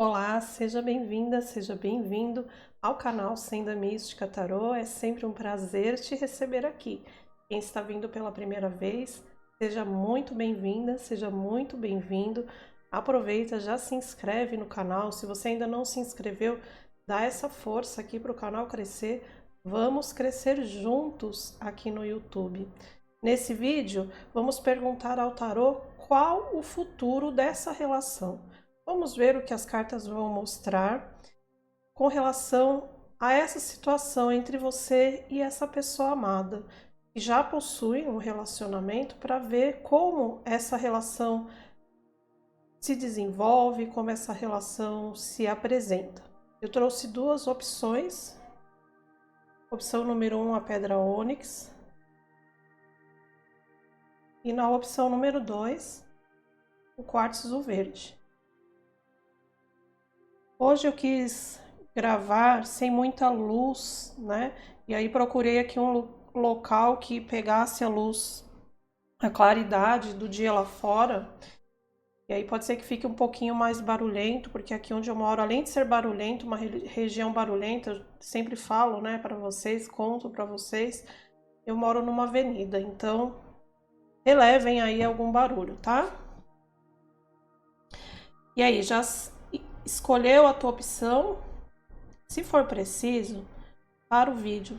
Olá, seja bem-vinda, seja bem-vindo ao canal Senda Mística Tarô. É sempre um prazer te receber aqui. Quem está vindo pela primeira vez, seja muito bem-vinda, seja muito bem-vindo. Aproveita, já se inscreve no canal. Se você ainda não se inscreveu, dá essa força aqui para o canal crescer. Vamos crescer juntos aqui no YouTube. Nesse vídeo, vamos perguntar ao tarô qual o futuro dessa relação. Vamos ver o que as cartas vão mostrar com relação a essa situação entre você e essa pessoa amada, que já possui um relacionamento, para ver como essa relação se desenvolve, como essa relação se apresenta. Eu trouxe duas opções. Opção número 1, a pedra ônix. E na opção número 2, o quartzo verde. Hoje eu quis gravar sem muita luz, né? E aí procurei aqui um local que pegasse a luz, a claridade do dia lá fora. E aí pode ser que fique um pouquinho mais barulhento, porque aqui onde eu moro, além de ser barulhento, uma região barulhenta, eu sempre falo, né, para vocês, conto para vocês, eu moro numa avenida, então relevem aí algum barulho, tá? E aí, já escolheu a tua opção? Se for preciso, para o vídeo.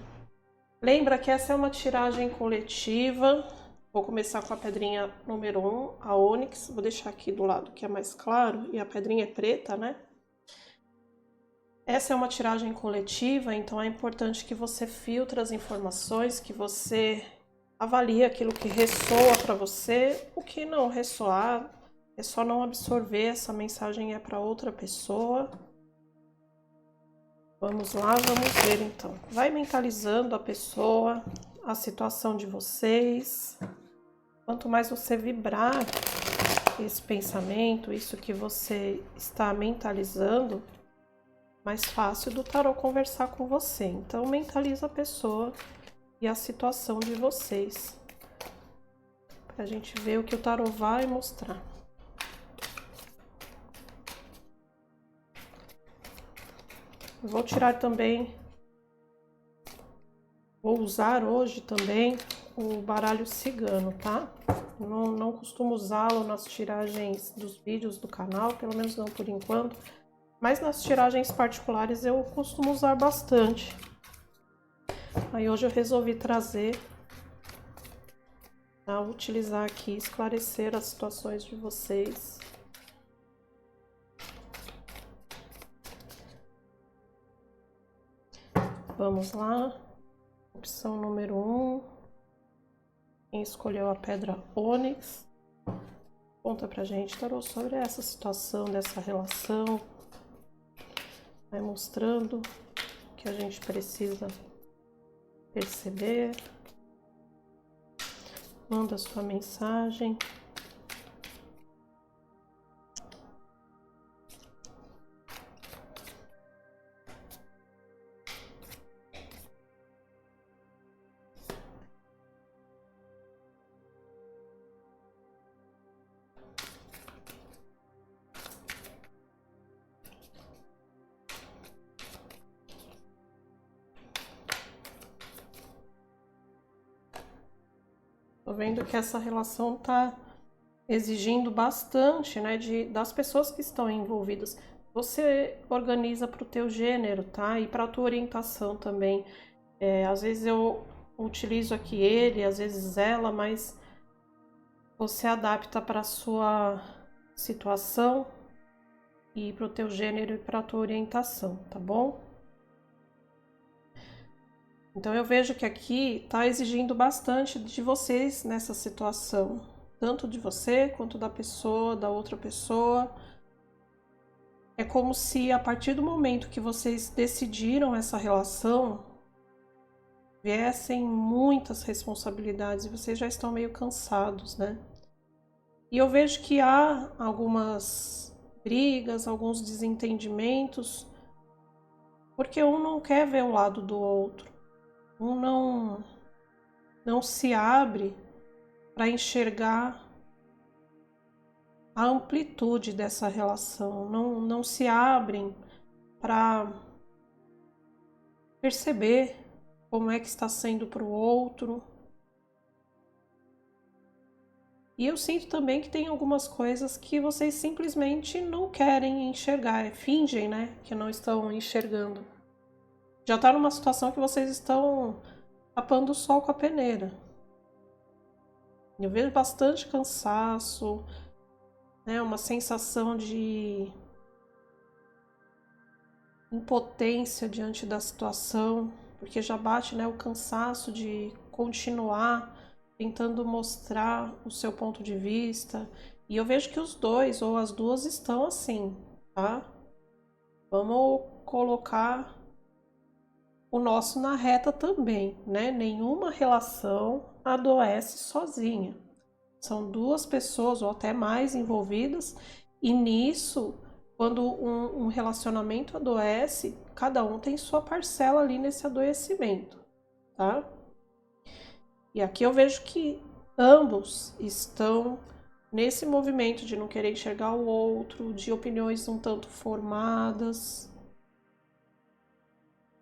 Lembra que essa é uma tiragem coletiva. Vou começar com a pedrinha número 1, a ônix. Vou deixar aqui do lado que é mais claro e a pedrinha é preta, né? Essa é uma tiragem coletiva, então é importante que você filtre as informações, que você avalie aquilo que ressoa para você, o que não ressoar, é só não absorver, essa mensagem é para outra pessoa. Vamos lá, vamos ver então. Vai mentalizando a pessoa, a situação de vocês. Quanto mais você vibrar esse pensamento, isso que você está mentalizando, mais fácil do tarô conversar com você. Então, mentaliza a pessoa e a situação de vocês, pra gente ver o que o tarô vai mostrar. Eu vou tirar também, vou usar hoje também o baralho cigano, tá? Não costumo usá-lo nas tiragens dos vídeos do canal, pelo menos não por enquanto, mas nas tiragens particulares eu costumo usar bastante. Aí hoje eu resolvi trazer, tá? Utilizar aqui, esclarecer as situações de vocês. Vamos lá, opção número 1, quem escolheu a pedra ônix, conta pra gente, tarô, sobre essa situação, dessa relação, vai mostrando o que a gente precisa perceber, manda sua mensagem. Tô vendo que essa relação tá exigindo bastante, né, das pessoas que estão envolvidas. Você organiza para o teu gênero, tá? E para a tua orientação também. Às vezes eu utilizo aqui ele, às vezes ela, mas você adapta para a sua situação e para o teu gênero e para a tua orientação, tá bom? Então eu vejo que aqui está exigindo bastante de vocês nessa situação, tanto de você quanto da pessoa, da outra pessoa. É como se a partir do momento que vocês decidiram essa relação, viessem muitas responsabilidades e vocês já estão meio cansados, né? E eu vejo que há algumas brigas, alguns desentendimentos, porque um não quer ver o lado do outro. Um não se abre para enxergar a amplitude dessa relação, não se abrem para perceber como é que está sendo para o outro. E eu sinto também que tem algumas coisas que vocês simplesmente não querem enxergar, fingem, né, que não estão enxergando. Já está numa situação que vocês estão tapando o sol com a peneira. Eu vejo bastante cansaço, né, uma sensação de impotência diante da situação, porque já bate, né, o cansaço de continuar tentando mostrar o seu ponto de vista. E eu vejo que os dois ou as duas estão assim, tá? Vamos colocar o nosso na reta também, né? Nenhuma relação adoece sozinha. São duas pessoas ou até mais envolvidas, e nisso, quando um relacionamento adoece, cada um tem sua parcela ali nesse adoecimento, tá? E aqui eu vejo que ambos estão nesse movimento de não querer enxergar o outro, de opiniões um tanto formadas.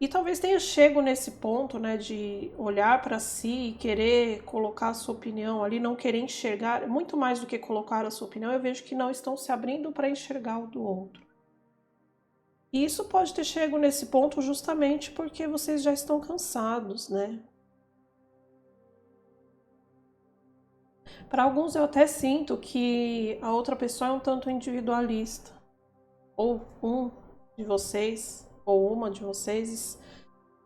E talvez tenha chego nesse ponto, né, de olhar para si e querer colocar a sua opinião ali, não querer enxergar, muito mais do que colocar a sua opinião, eu vejo que não estão se abrindo para enxergar o do outro. E isso pode ter chego nesse ponto justamente porque vocês já estão cansados, né? Para alguns eu até sinto que a outra pessoa é um tanto individualista, ou um de vocês, ou uma de vocês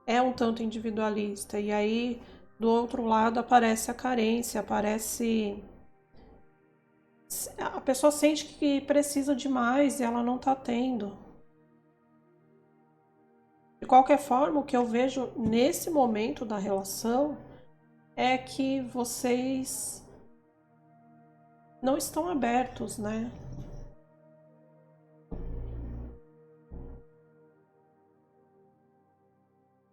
é um tanto individualista, e aí do outro lado aparece a carência, aparece a pessoa sente que precisa de mais e ela não está tendo. De qualquer forma, o que eu vejo nesse momento da relação é que vocês não estão abertos, né?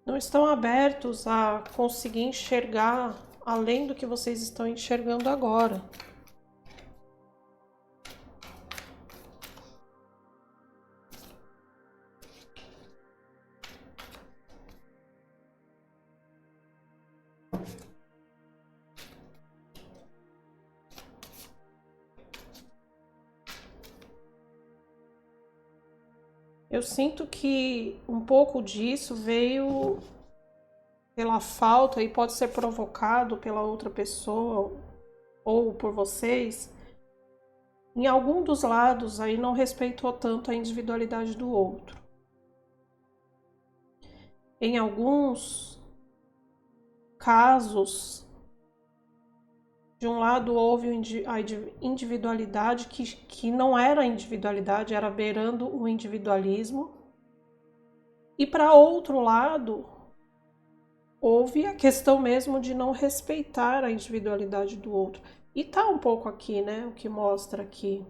Não estão abertos a conseguir enxergar além do que vocês estão enxergando agora. Eu sinto que um pouco disso veio pela falta e pode ser provocado pela outra pessoa ou por vocês. Em algum dos lados aí não respeitou tanto a individualidade do outro. Em alguns casos, de um lado houve a individualidade que não era individualidade, era beirando o individualismo. E para outro lado, houve a questão mesmo de não respeitar a individualidade do outro. E tá um pouco aqui, né? O que mostra aqui.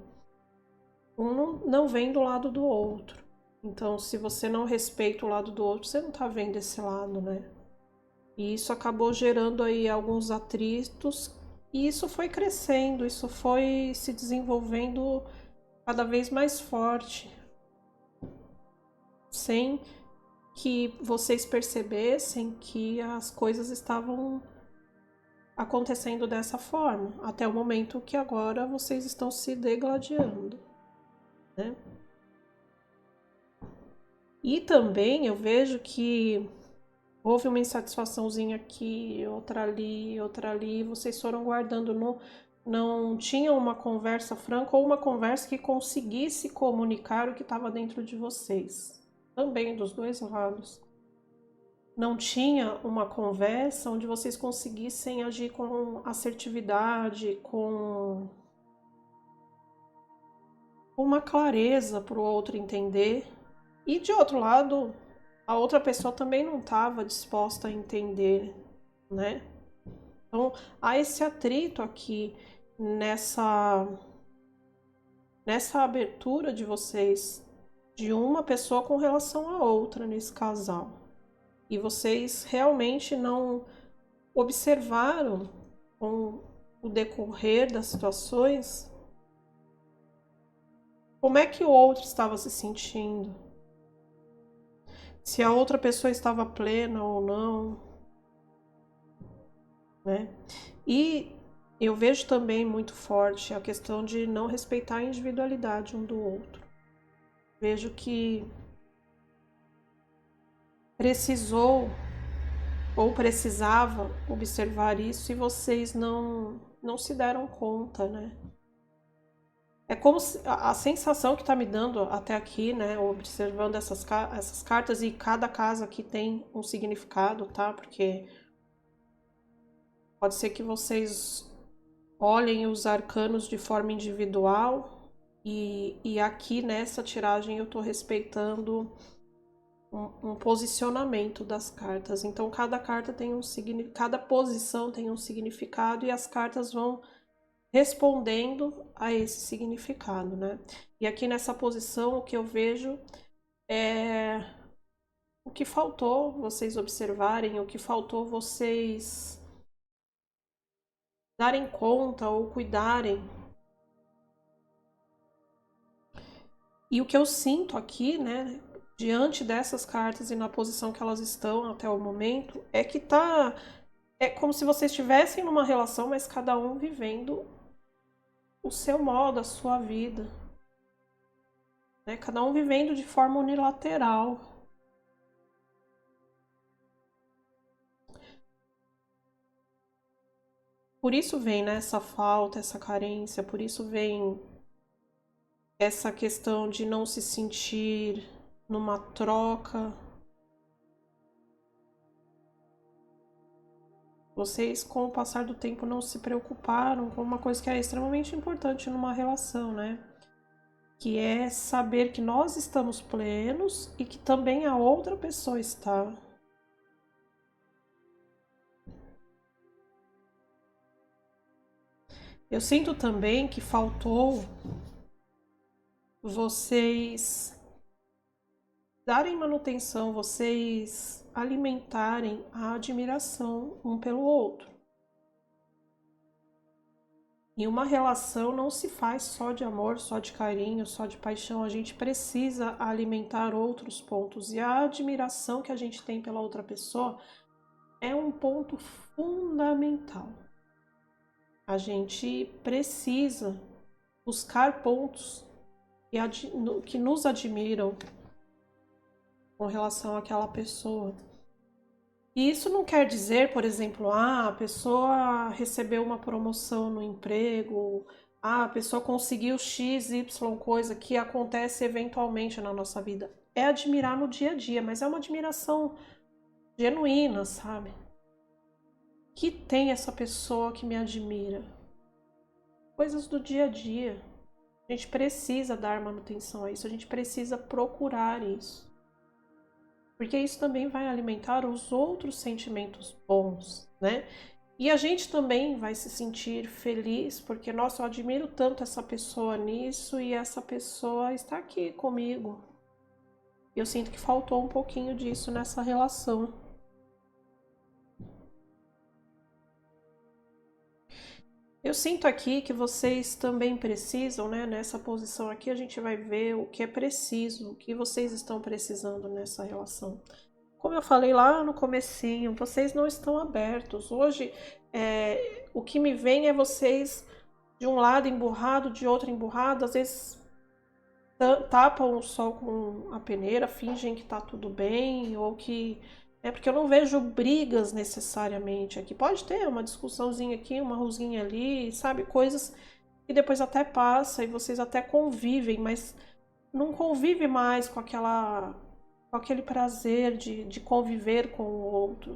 Um não vem do lado do outro. Então, se você não respeita o lado do outro, você não tá vendo esse lado, né? E isso acabou gerando aí alguns atritos. E isso foi crescendo, isso foi se desenvolvendo cada vez mais forte. Sem que vocês percebessem que as coisas estavam acontecendo dessa forma, até o momento que agora vocês estão se degladiando, né? E também eu vejo que houve uma insatisfaçãozinha aqui, outra ali, vocês foram guardando, não tinham uma conversa franca ou uma conversa que conseguisse comunicar o que estava dentro de vocês, também dos dois lados. Não tinha uma conversa onde vocês conseguissem agir com assertividade, com uma clareza para o outro entender. E de outro lado, a outra pessoa também não estava disposta a entender, né? Então, há esse atrito aqui nessa abertura de vocês, de uma pessoa com relação à outra nesse casal. E vocês realmente não observaram com o decorrer das situações Como é que o outro estava se sentindo? Se a outra pessoa estava plena ou não, né? E eu vejo também muito forte a questão de não respeitar a individualidade um do outro. Vejo que precisou ou precisava observar isso e vocês não se deram conta, né? É como se a sensação que está me dando até aqui, né, observando essas cartas, e cada casa aqui tem um significado, tá? Porque pode ser que vocês olhem os arcanos de forma individual e aqui nessa tiragem eu estou respeitando um posicionamento das cartas. Então cada carta tem um significado, cada posição tem um significado e as cartas vão respondendo a esse significado, né? E aqui nessa posição o que eu vejo é o que faltou vocês observarem, o que faltou vocês darem conta ou cuidarem. E o que eu sinto aqui, né, diante dessas cartas e na posição que elas estão até o momento, é que é como se vocês estivessem numa relação, mas cada um vivendo o seu modo, a sua vida, né? Cada um vivendo de forma unilateral. Por isso vem, né, essa falta, essa carência, por isso vem essa questão de não se sentir numa troca. Vocês, com o passar do tempo, não se preocuparam com uma coisa que é extremamente importante numa relação, né? Que é saber que nós estamos plenos e que também a outra pessoa está. Eu sinto também que faltou vocês darem manutenção, vocês alimentarem a admiração um pelo outro. E uma relação não se faz só de amor, só de carinho, só de paixão. A gente precisa alimentar outros pontos. E a admiração que a gente tem pela outra pessoa é um ponto fundamental. A gente precisa buscar pontos que nos admiram com relação àquela pessoa. E isso não quer dizer, por exemplo, a pessoa recebeu uma promoção no emprego, a pessoa conseguiu X, Y coisa que acontece eventualmente na nossa vida. É admirar no dia a dia, mas é uma admiração genuína, sabe? Que tem essa pessoa que me admira? Coisas do dia a dia. A gente precisa dar manutenção a isso, a gente precisa procurar isso. Porque isso também vai alimentar os outros sentimentos bons, né? E a gente também vai se sentir feliz, porque, nossa, eu admiro tanto essa pessoa nisso e essa pessoa está aqui comigo. Eu sinto que faltou um pouquinho disso nessa relação. Eu sinto aqui que vocês também precisam, né? Nessa posição aqui a gente vai ver o que é preciso, o que vocês estão precisando nessa relação. Como eu falei lá no comecinho, vocês não estão abertos. Hoje, o que me vem é vocês de um lado emburrado, de outro emburrado, às vezes tapam o sol com a peneira, fingem que tá tudo bem, ou que... porque eu não vejo brigas necessariamente aqui. Pode ter uma discussãozinha aqui, uma rusguinha ali, sabe? Coisas que depois até passa e vocês até convivem, mas não convive mais com aquele prazer de conviver com o outro.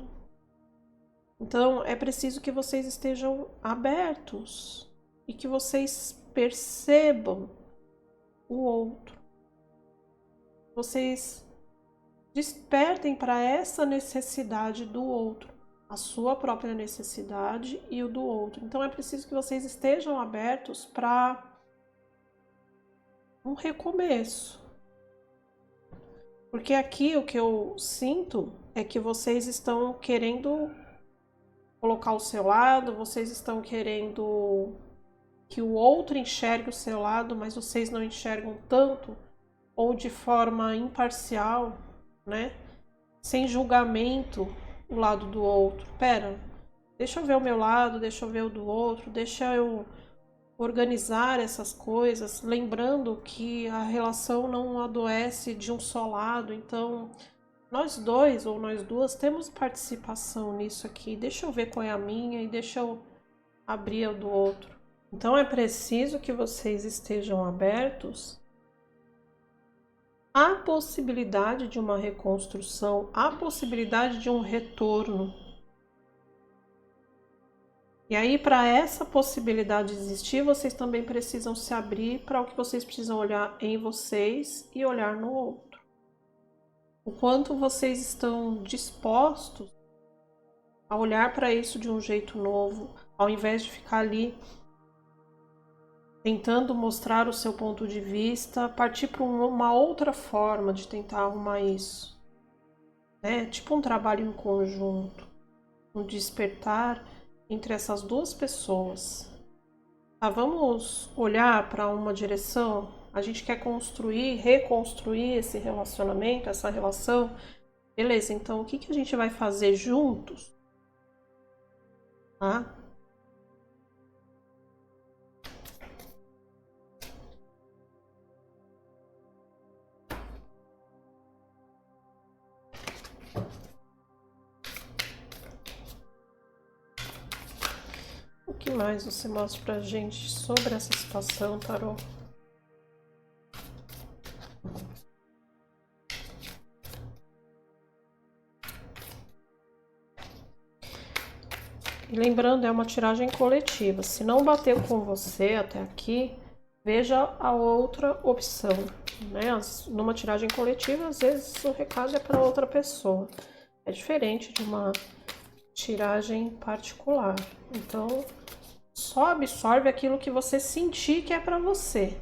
Então é preciso que vocês estejam abertos e que vocês percebam o outro. Vocês despertem para essa necessidade do outro, a sua própria necessidade e o do outro. Então é preciso que vocês estejam abertos para um recomeço. Porque aqui o que eu sinto é que vocês estão querendo colocar o seu lado, vocês estão querendo que o outro enxergue o seu lado, mas vocês não enxergam tanto, ou de forma imparcial, né? Sem julgamento o lado do outro. Pera, deixa eu ver o meu lado, deixa eu ver o do outro, deixa eu organizar essas coisas, lembrando que a relação não adoece de um só lado, então nós dois ou nós duas temos participação nisso aqui. Deixa eu ver qual é a minha e deixa eu abrir a do outro. Então é preciso que vocês estejam abertos à possibilidade de uma reconstrução, à possibilidade de um retorno. E aí, para essa possibilidade existir, vocês também precisam se abrir para o que vocês precisam olhar em vocês e olhar no outro. O quanto vocês estão dispostos a olhar para isso de um jeito novo, ao invés de ficar ali tentando mostrar o seu ponto de vista, partir para uma outra forma de tentar arrumar isso. É tipo um trabalho em conjunto, um despertar entre essas duas pessoas. Tá, vamos olhar para uma direção? A gente quer construir, reconstruir esse relacionamento, essa relação. Beleza, então o que a gente vai fazer juntos? Tá? O que mais você mostra pra gente sobre essa situação, Tarô? E lembrando, é uma tiragem coletiva. Se não bateu com você até aqui, veja a outra opção, né? Numa tiragem coletiva, às vezes o recado é para outra pessoa. É diferente de uma tiragem particular. Então, só absorve aquilo que você sentir que é para você,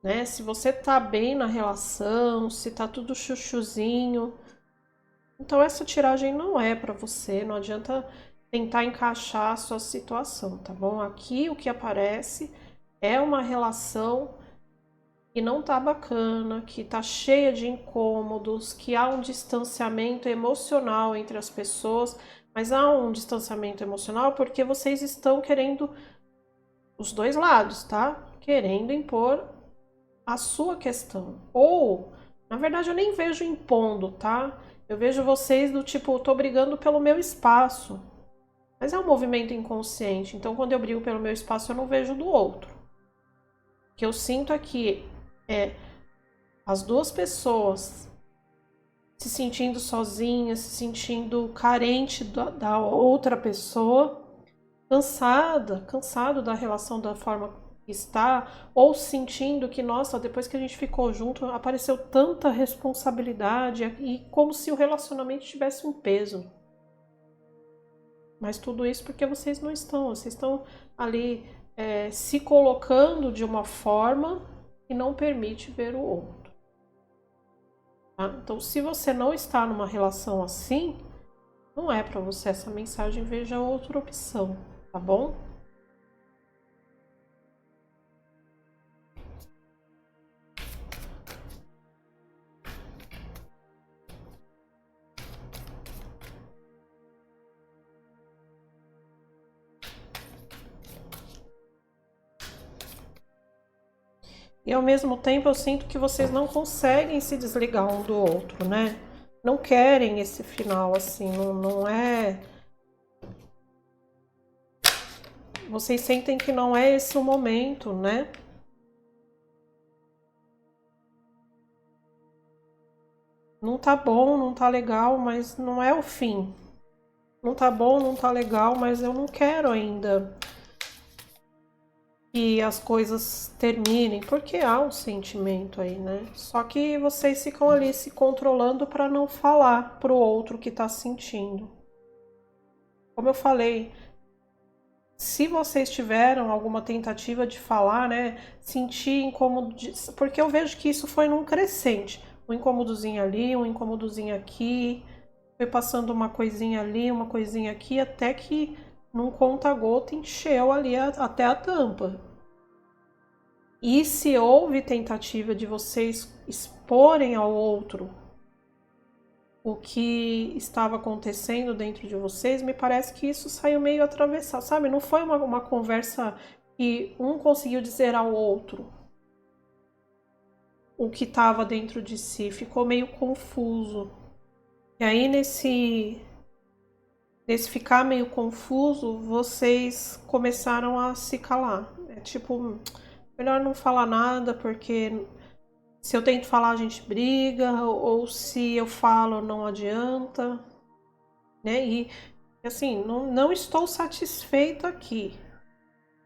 né? Se você tá bem na relação, se tá tudo chuchuzinho, então essa tiragem não é para você. Não adianta tentar encaixar a sua situação, tá bom? Aqui o que aparece é uma relação que não tá bacana, que tá cheia de incômodos, que há um distanciamento emocional entre as pessoas, mas há um distanciamento emocional porque vocês estão querendo, os dois lados, tá? Querendo impor a sua questão. Ou, na verdade, eu nem vejo impondo, tá? Eu vejo vocês do tipo, tô brigando pelo meu espaço. Mas é um movimento inconsciente, então quando eu brigo pelo meu espaço, eu não vejo do outro. O que eu sinto aqui é as duas pessoas se sentindo sozinhas, se sentindo carente da outra pessoa, cansado da relação da forma que está, ou sentindo que, nossa, depois que a gente ficou junto, apareceu tanta responsabilidade e como se o relacionamento tivesse um peso. Mas tudo isso porque vocês estão ali se colocando de uma forma que não permite ver o outro. Tá? Então, se você não está numa relação assim, não é para você essa mensagem, veja outra opção, tá bom? E ao mesmo tempo eu sinto que vocês não conseguem se desligar um do outro, né? Não querem esse final assim, não é. Vocês sentem que não é esse o momento, né? Não tá bom, não tá legal, mas não é o fim. Não tá bom, não tá legal, mas eu não quero ainda que as coisas terminem, porque há um sentimento aí, né? Só que vocês ficam ali se controlando para não falar pro outro que tá sentindo. Como eu falei, se vocês tiveram alguma tentativa de falar, né, sentir incômodo, porque eu vejo que isso foi num crescente, um incômodozinho ali, um incômodozinho aqui, foi passando uma coisinha ali, uma coisinha aqui, até que num conta-gota encheu ali até a tampa. E se houve tentativa de vocês exporem ao outro o que estava acontecendo dentro de vocês, me parece que isso saiu meio atravessado, sabe? Não foi uma conversa que um conseguiu dizer ao outro o que estava dentro de si, ficou meio confuso. E aí, nesse ficar meio confuso, vocês começaram a se calar. É tipo, melhor não falar nada, porque se eu tento falar a gente briga, ou se eu falo não adianta, né? E assim, não estou satisfeita aqui,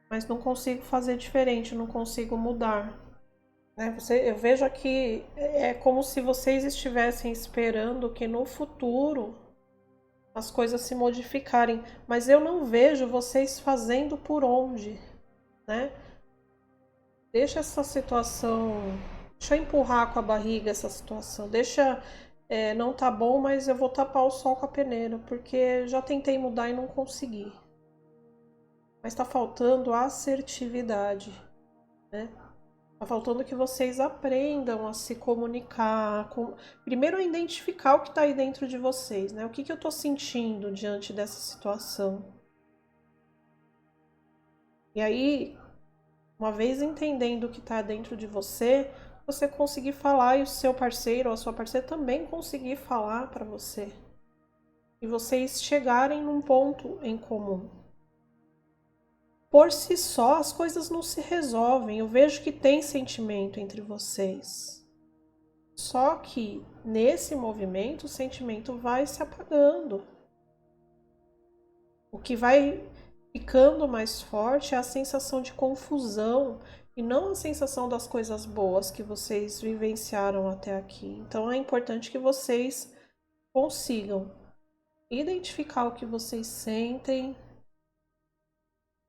mas não consigo fazer diferente, não consigo mudar. Né? Eu vejo aqui, é como se vocês estivessem esperando que no futuro as coisas se modificarem, mas eu não vejo vocês fazendo por onde, né? Deixa essa situação, deixa eu empurrar com a barriga essa situação, deixa, não tá bom, mas eu vou tapar o sol com a peneira, porque já tentei mudar e não consegui. Mas tá faltando assertividade, né? Tá faltando que vocês aprendam a se comunicar, primeiro a identificar o que tá aí dentro de vocês, né? O que eu tô sentindo diante dessa situação. E aí, uma vez entendendo o que está dentro de você, você conseguir falar e o seu parceiro ou a sua parceira também conseguir falar para você. E vocês chegarem num ponto em comum. Por si só, as coisas não se resolvem. Eu vejo que tem sentimento entre vocês. Só que nesse movimento o sentimento vai se apagando. O que vai ficando mais forte é a sensação de confusão e não a sensação das coisas boas que vocês vivenciaram até aqui. Então é importante que vocês consigam identificar o que vocês sentem,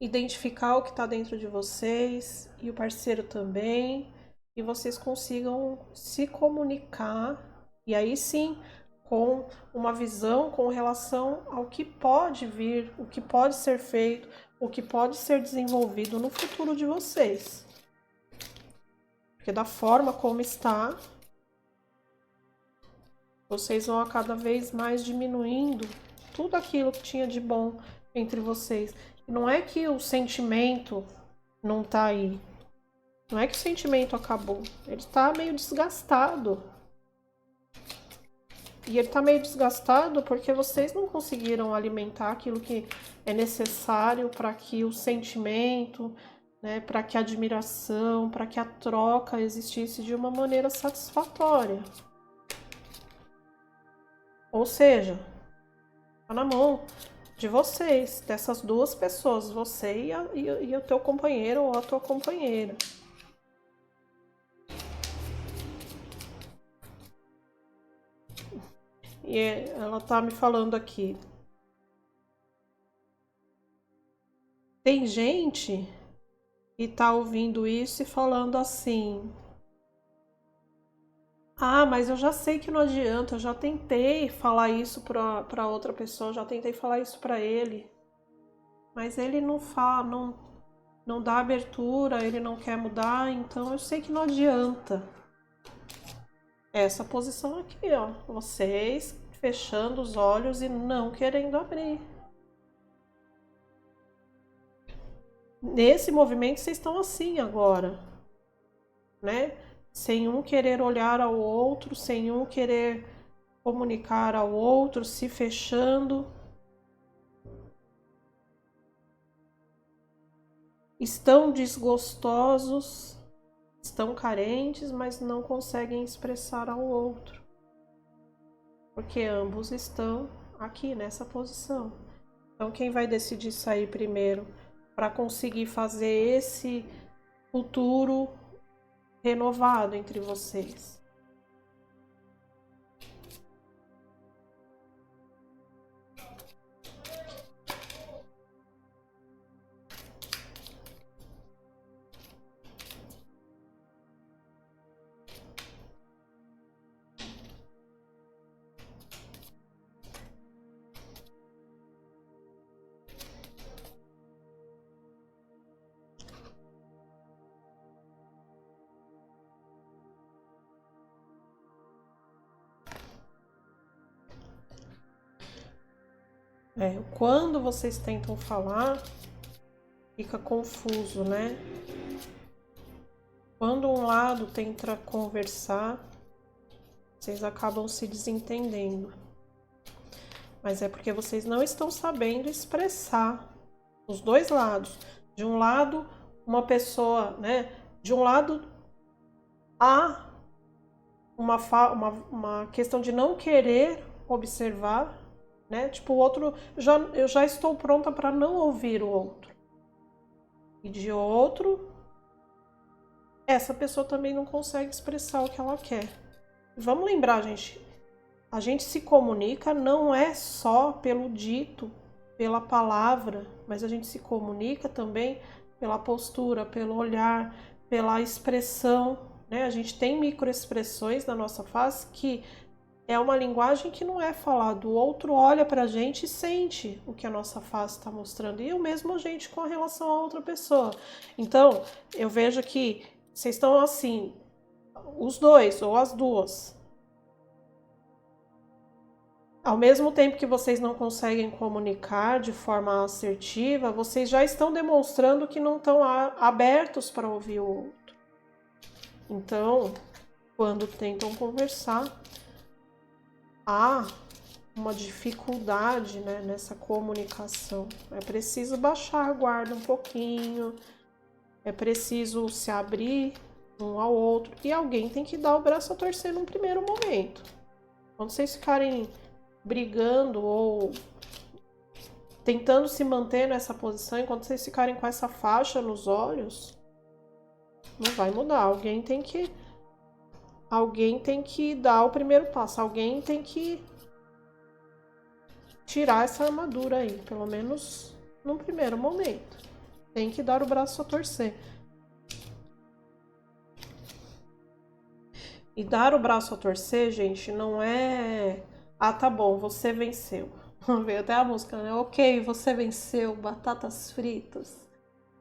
identificar o que está dentro de vocês e o parceiro também, e vocês consigam se comunicar, e aí sim, com uma visão com relação ao que pode vir, o que pode ser feito, o que pode ser desenvolvido no futuro de vocês. Porque da forma como está, vocês vão a cada vez mais diminuindo tudo aquilo que tinha de bom entre vocês. E não é que o sentimento não tá aí. Não é que o sentimento acabou. Ele tá meio desgastado. E ele tá meio desgastado porque vocês não conseguiram alimentar aquilo que é necessário para que o sentimento, né, para que a admiração, para que a troca existisse de uma maneira satisfatória. Ou seja, tá na mão de vocês, dessas duas pessoas, você e o teu companheiro ou a tua companheira. E ela tá me falando aqui. Tem gente que tá ouvindo isso e falando assim: ah, mas eu já sei que não adianta, eu já tentei falar isso pra outra pessoa, já tentei falar isso pra ele. Mas ele não fala, não dá abertura, ele não quer mudar, então eu sei que não adianta. Essa posição aqui, ó, vocês fechando os olhos e não querendo abrir. Nesse movimento vocês estão assim agora, né? Sem um querer olhar ao outro, sem um querer comunicar ao outro, se fechando. Estão desgostosos, estão carentes, mas não conseguem expressar ao outro. Porque ambos estão aqui nessa posição. Então quem vai decidir sair primeiro para conseguir fazer esse futuro renovado entre vocês? Quando vocês tentam falar, fica confuso, né? Quando um lado tenta conversar, vocês acabam se desentendendo. Mas é porque vocês não estão sabendo expressar os dois lados. De um lado, uma pessoa, né? De um lado, há uma questão de não querer observar, né? Tipo, o outro, eu já estou pronta para não ouvir o outro. E de outro, essa pessoa também não consegue expressar o que ela quer. Vamos lembrar, gente, a gente se comunica não é só pelo dito, pela palavra, mas a gente se comunica também pela postura, pelo olhar, pela expressão, né? A gente tem microexpressões na nossa face que é uma linguagem que não é falada. O outro olha pra gente e sente o que a nossa face está mostrando. E o mesmo a gente com relação a outra pessoa. Então, eu vejo que vocês estão assim, os dois ou as duas. Ao mesmo tempo que vocês não conseguem comunicar de forma assertiva, vocês já estão demonstrando que não estão abertos para ouvir o outro. Então, quando tentam conversar, há uma dificuldade, né, nessa comunicação. É preciso baixar a guarda um pouquinho, é preciso se abrir um ao outro e alguém tem que dar o braço a torcer num primeiro momento. Quando vocês ficarem brigando ou tentando se manter nessa posição, enquanto vocês ficarem com essa faixa nos olhos, não vai mudar. Alguém tem que dar o primeiro passo, alguém tem que tirar essa armadura aí, pelo menos num primeiro momento. Tem que dar o braço a torcer. E dar o braço a torcer, gente, não é... Ah, tá bom, você venceu. Veio até a música, né? Ok, você venceu, batatas fritas.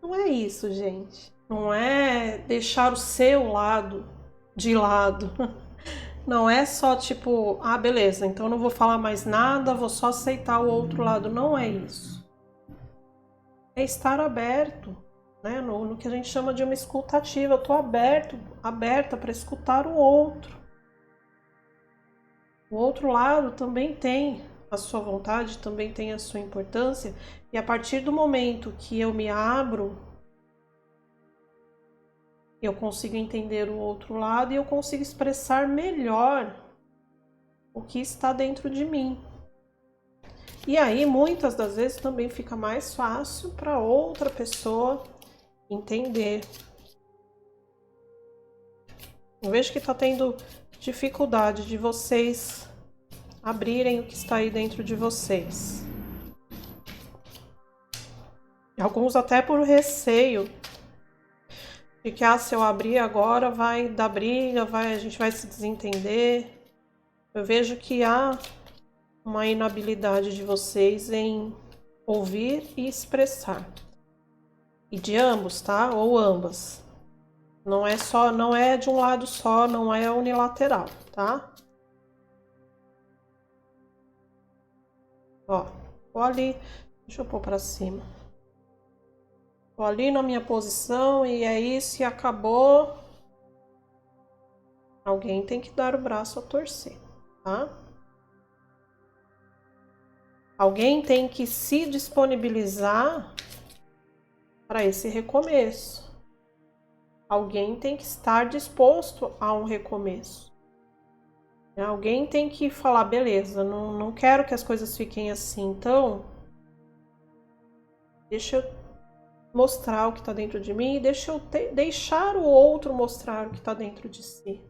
Não é isso, gente. Não é deixar o seu lado de lado. Não é só tipo, ah, beleza, então não vou falar mais nada, vou só aceitar o outro lado. Não é isso. É estar aberto, né? No que a gente chama de uma escuta ativa. Eu tô aberta para escutar o outro. O outro lado também tem a sua vontade, também tem a sua importância. E a partir do momento que eu me abro, eu consigo entender o outro lado e eu consigo expressar melhor o que está dentro de mim. E aí, muitas das vezes, também fica mais fácil para outra pessoa entender. Eu vejo que está tendo dificuldade de vocês abrirem o que está aí dentro de vocês. Alguns até por receio de que se eu abrir agora vai dar briga, a gente vai se desentender. Eu vejo que há uma inabilidade de vocês em ouvir e expressar. E de ambos, tá? Ou ambas. Não é de um lado só, não é unilateral, tá? Ó, vou ali, deixa eu pôr pra cima. Tô ali na minha posição e é isso e acabou. Alguém tem que dar o braço a torcer, tá? Alguém tem que se disponibilizar para esse recomeço. Alguém tem que estar disposto a um recomeço. Alguém tem que falar, beleza, não quero que as coisas fiquem assim, então deixa eu mostrar o que está dentro de mim e deixa eu deixar o outro mostrar o que está dentro de si.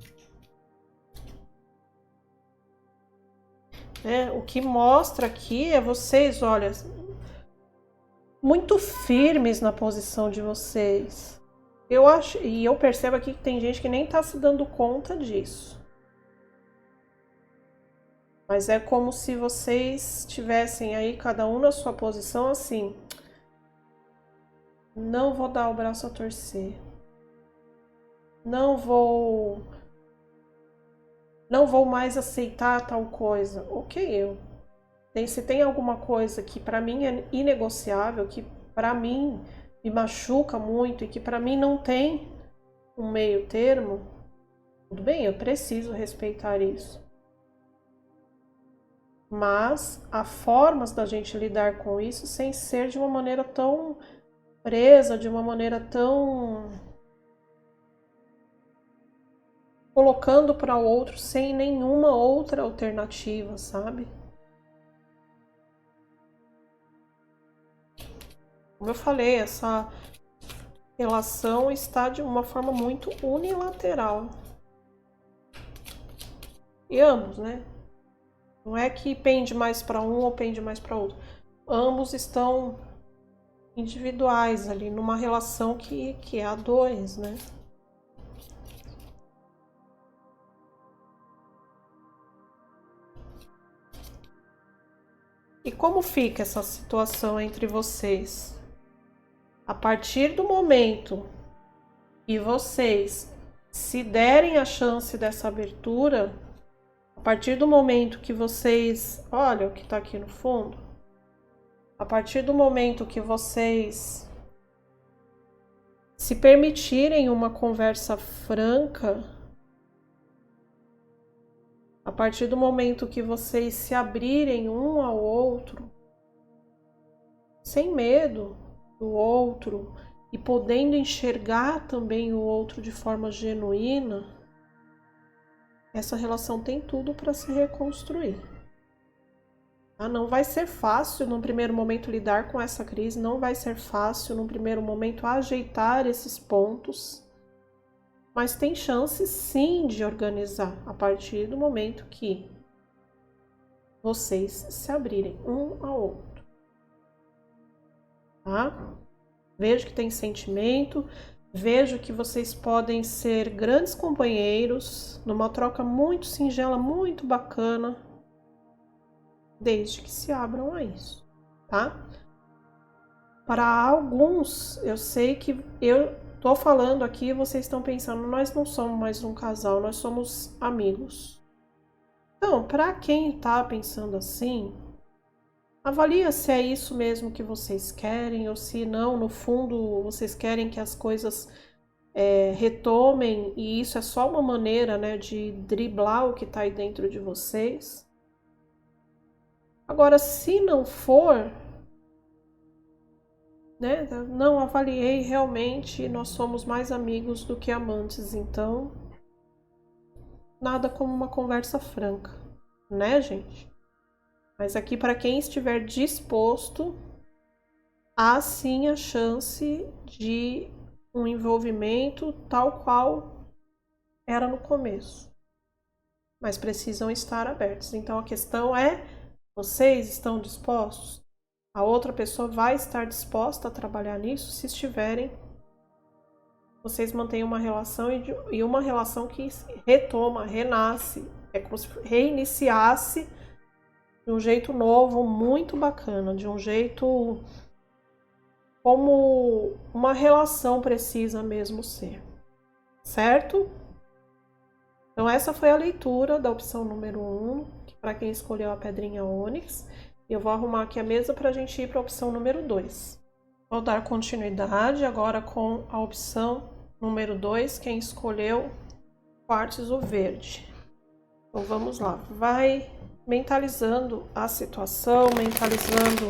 O que mostra aqui é vocês, olha, muito firmes na posição de vocês. Eu acho, e eu percebo aqui que tem gente que nem tá se dando conta disso. Mas é como se vocês tivessem aí, cada um na sua posição, assim. Não vou dar o braço a torcer. Não vou mais aceitar tal coisa. Ok, Se tem alguma coisa que para mim é inegociável, que para mim me machuca muito e que para mim não tem um meio termo, tudo bem, eu preciso respeitar isso. Mas há formas da gente lidar com isso sem ser de uma maneira tão presa, de uma maneira tão colocando para o outro sem nenhuma outra alternativa, sabe? Como eu falei, essa relação está de uma forma muito unilateral. E ambos, né? Não é que pende mais para um ou pende mais para outro. Ambos estão individuais ali numa relação que é a dois, né? E como fica essa situação entre vocês? A partir do momento que vocês se derem a chance dessa abertura, a partir do momento que vocês, olha o que está aqui no fundo, a partir do momento que vocês se permitirem uma conversa franca, a partir do momento que vocês se abrirem um ao outro, sem medo do outro e podendo enxergar também o outro de forma genuína, essa relação tem tudo para se reconstruir. Não vai ser fácil num primeiro momento lidar com essa crise, não vai ser fácil num primeiro momento ajeitar esses pontos, mas tem chance sim de organizar a partir do momento que vocês se abrirem um ao outro. Tá? Vejo que tem sentimento, vejo que vocês podem ser grandes companheiros, numa troca muito singela, muito bacana, desde que se abram a isso, tá? Para alguns, eu sei que eu tô falando aqui, vocês estão pensando, nós não somos mais um casal, nós somos amigos. Então, para quem tá pensando assim, avalia se é isso mesmo que vocês querem, ou se não, no fundo, vocês querem que as coisas retomem, e isso é só uma maneira, né, de driblar o que tá aí dentro de vocês. Agora, se não for, né, não avaliei realmente, nós somos mais amigos do que amantes, então nada como uma conversa franca, né, gente? Mas aqui, para quem estiver disposto, há sim a chance de um envolvimento tal qual era no começo, mas precisam estar abertos. Então a questão é, vocês estão dispostos? A outra pessoa vai estar disposta a trabalhar nisso se estiverem. Vocês mantêm uma relação e uma relação que retoma, renasce. É como se reiniciasse de um jeito novo, muito bacana, de um jeito como uma relação precisa mesmo ser. Certo? Então essa foi a leitura da opção número 1, para quem escolheu a pedrinha ônix. Eu vou arrumar aqui a mesa para a gente ir para a opção número 2. Vou dar continuidade agora com a opção número 2, quem escolheu quartzo verde. Então vamos lá, vai mentalizando a situação, mentalizando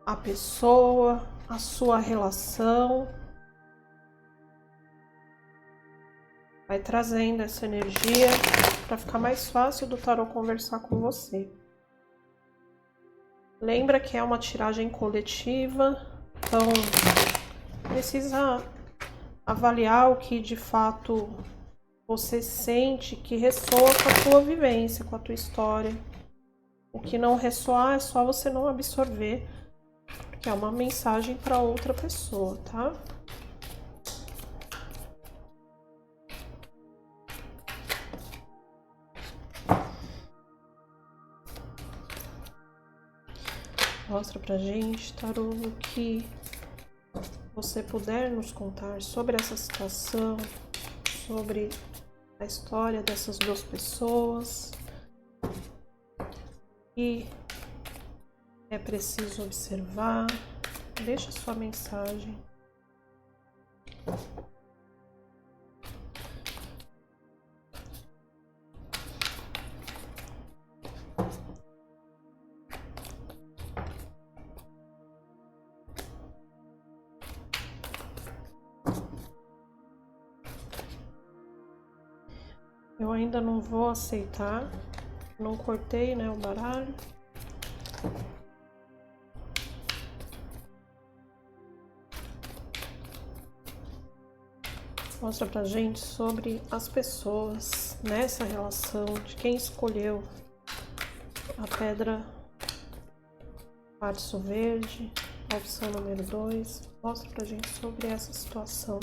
a pessoa, a sua relação. Vai trazendo essa energia para ficar mais fácil do tarô conversar com você. Lembra que é uma tiragem coletiva, então precisa avaliar o que de fato você sente que ressoa com a tua vivência, com a tua história. O que não ressoar é só você não absorver, porque é uma mensagem para outra pessoa, tá? Mostra pra gente, tarô, o que você puder nos contar sobre essa situação, sobre a história dessas duas pessoas. E É preciso observar. Deixa sua mensagem. Eu ainda não vou aceitar. Não cortei, né, o baralho. Mostra pra gente sobre as pessoas nessa relação, de quem escolheu a pedra quartzo verde, a opção número 2. Mostra pra gente sobre essa situação.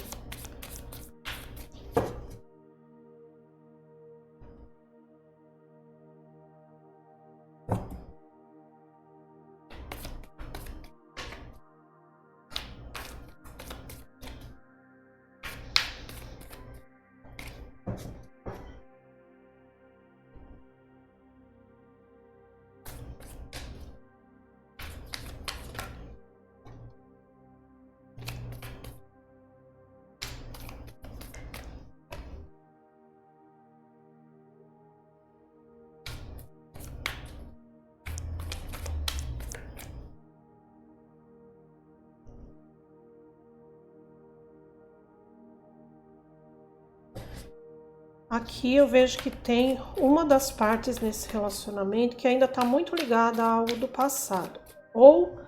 Aqui eu vejo que tem uma das partes nesse relacionamento que ainda está muito ligada a algo do passado. Ou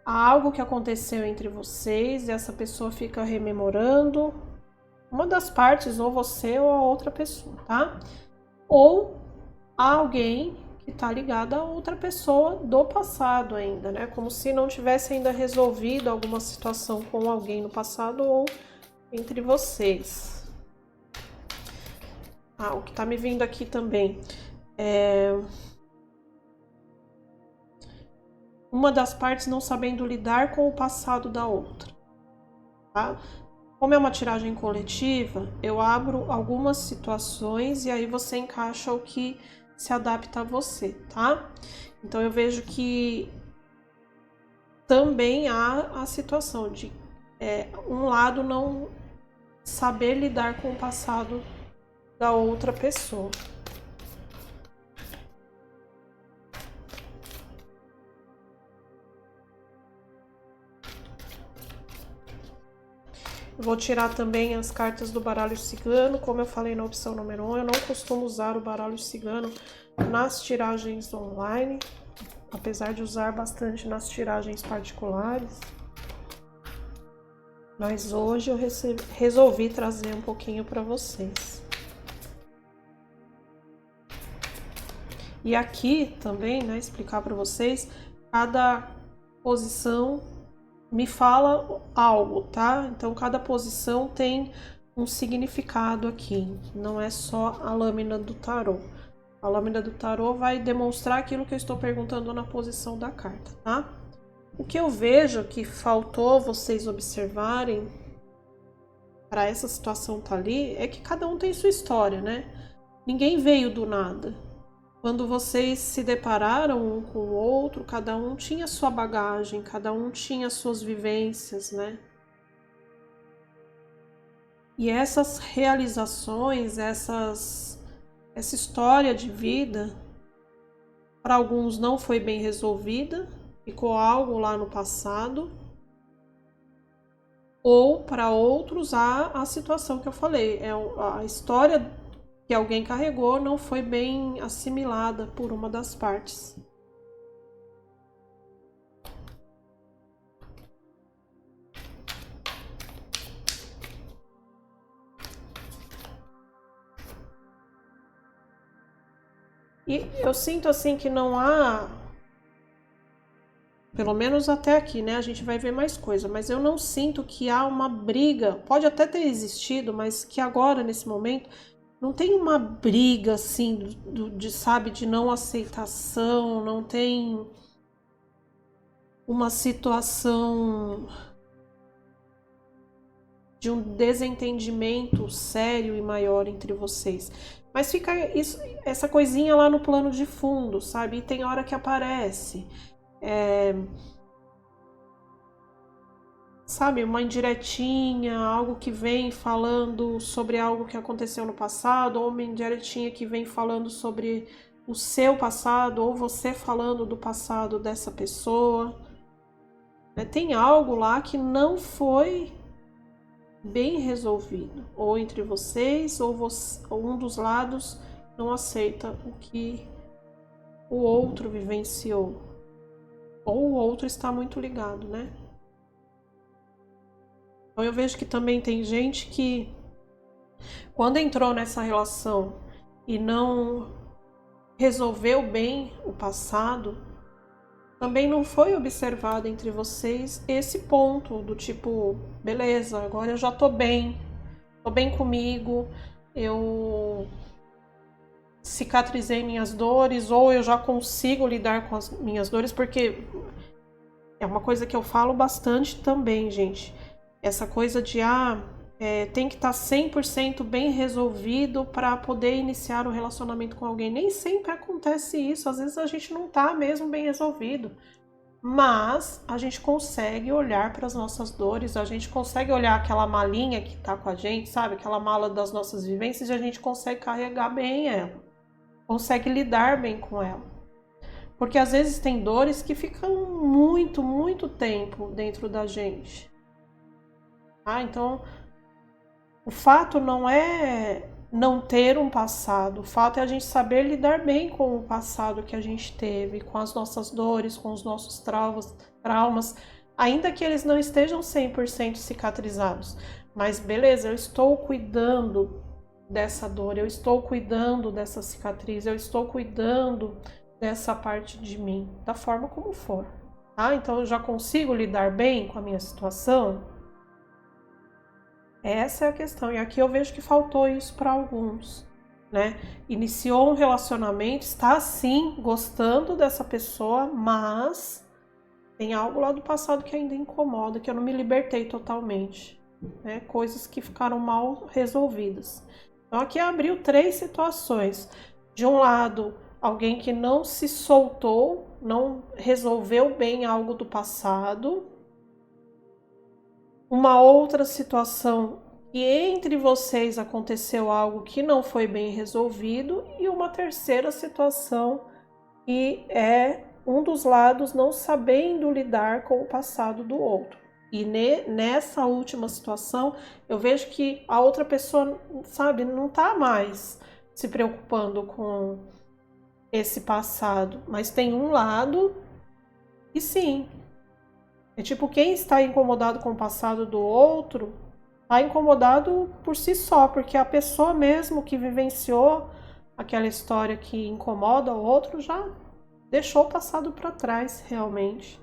a algo que aconteceu entre vocês e essa pessoa fica rememorando. Uma das partes, ou você ou a outra pessoa, tá? Ou alguém que está ligado a outra pessoa do passado ainda, né? Como se não tivesse ainda resolvido alguma situação com alguém no passado ou entre vocês. O que tá me vindo aqui também é uma das partes não sabendo lidar com o passado da outra, tá? Como é uma tiragem coletiva, eu abro algumas situações e aí você encaixa o que se adapta a você, tá? Então eu vejo que também há a situação de um lado não saber lidar com o passado da outra pessoa. Vou tirar também as cartas do baralho cigano, como eu falei na opção número 1, eu não costumo usar o baralho cigano nas tiragens online, apesar de usar bastante nas tiragens particulares. Mas hoje eu resolvi trazer um pouquinho para vocês. E aqui também, né, explicar para vocês, cada posição me fala algo, tá? Então cada posição tem um significado aqui, não é só a lâmina do tarô. A lâmina do tarô vai demonstrar aquilo que eu estou perguntando na posição da carta, tá? O que eu vejo que faltou vocês observarem para essa situação tá ali é que cada um tem sua história, né? Ninguém veio do nada. Quando vocês se depararam um com o outro, cada um tinha sua bagagem, cada um tinha suas vivências, né? E essas realizações, essa história de vida, para alguns não foi bem resolvida, ficou algo lá no passado, ou para outros a situação que eu falei, a história que alguém carregou não foi bem assimilada por uma das partes. E eu sinto assim que não há, pelo menos até aqui, né? A gente vai ver mais coisa, mas eu não sinto que há uma briga. Pode até ter existido, mas que agora, nesse momento, não tem uma briga assim, sabe, de não aceitação, não tem uma situação de um desentendimento sério e maior entre vocês. Mas fica essa coisinha lá no plano de fundo, sabe? E tem hora que aparece. sabe, uma indiretinha, algo que vem falando sobre algo que aconteceu no passado, ou uma indiretinha que vem falando sobre o seu passado, ou você falando do passado dessa pessoa. Tem algo lá que não foi bem resolvido, ou entre vocês, ou um dos lados não aceita o que o outro vivenciou, ou o outro está muito ligado, né? Então eu vejo que também tem gente que, quando entrou nessa relação e não resolveu bem o passado, também não foi observado entre vocês esse ponto do tipo, beleza, agora eu já tô bem comigo, eu cicatrizei minhas dores, ou eu já consigo lidar com as minhas dores, porque é uma coisa que eu falo bastante também, gente. Essa coisa de, tem que estar 100% bem resolvido para poder iniciar um relacionamento com alguém. Nem sempre acontece isso, às vezes a gente não tá mesmo bem resolvido. Mas a gente consegue olhar para as nossas dores, a gente consegue olhar aquela malinha que tá com a gente, sabe? Aquela mala das nossas vivências, e a gente consegue carregar bem ela, consegue lidar bem com ela. Porque às vezes tem dores que ficam muito, muito tempo dentro da gente. Então, o fato não é não ter um passado, o fato é a gente saber lidar bem com o passado que a gente teve, com as nossas dores, com os nossos traumas, ainda que eles não estejam 100% cicatrizados. Mas beleza, eu estou cuidando dessa dor, eu estou cuidando dessa cicatriz, eu estou cuidando dessa parte de mim, da forma como for. Então eu já consigo lidar bem com a minha situação? Essa é a questão, e aqui eu vejo que faltou isso para alguns, né? Iniciou um relacionamento, está sim gostando dessa pessoa, mas tem algo lá do passado que ainda incomoda, que eu não me libertei totalmente, né? Coisas que ficaram mal resolvidas. Então aqui abriu 3 situações. De um lado, alguém que não se soltou, não resolveu bem algo do passado. Uma outra situação que entre vocês aconteceu algo que não foi bem resolvido, e uma terceira situação que é um dos lados não sabendo lidar com o passado do outro. E nessa última situação, eu vejo que a outra pessoa, sabe, não tá mais se preocupando com esse passado, mas tem um lado e sim, é tipo, quem está incomodado com o passado do outro está incomodado por si só, porque a pessoa mesmo que vivenciou aquela história que incomoda o outro já deixou o passado para trás, realmente.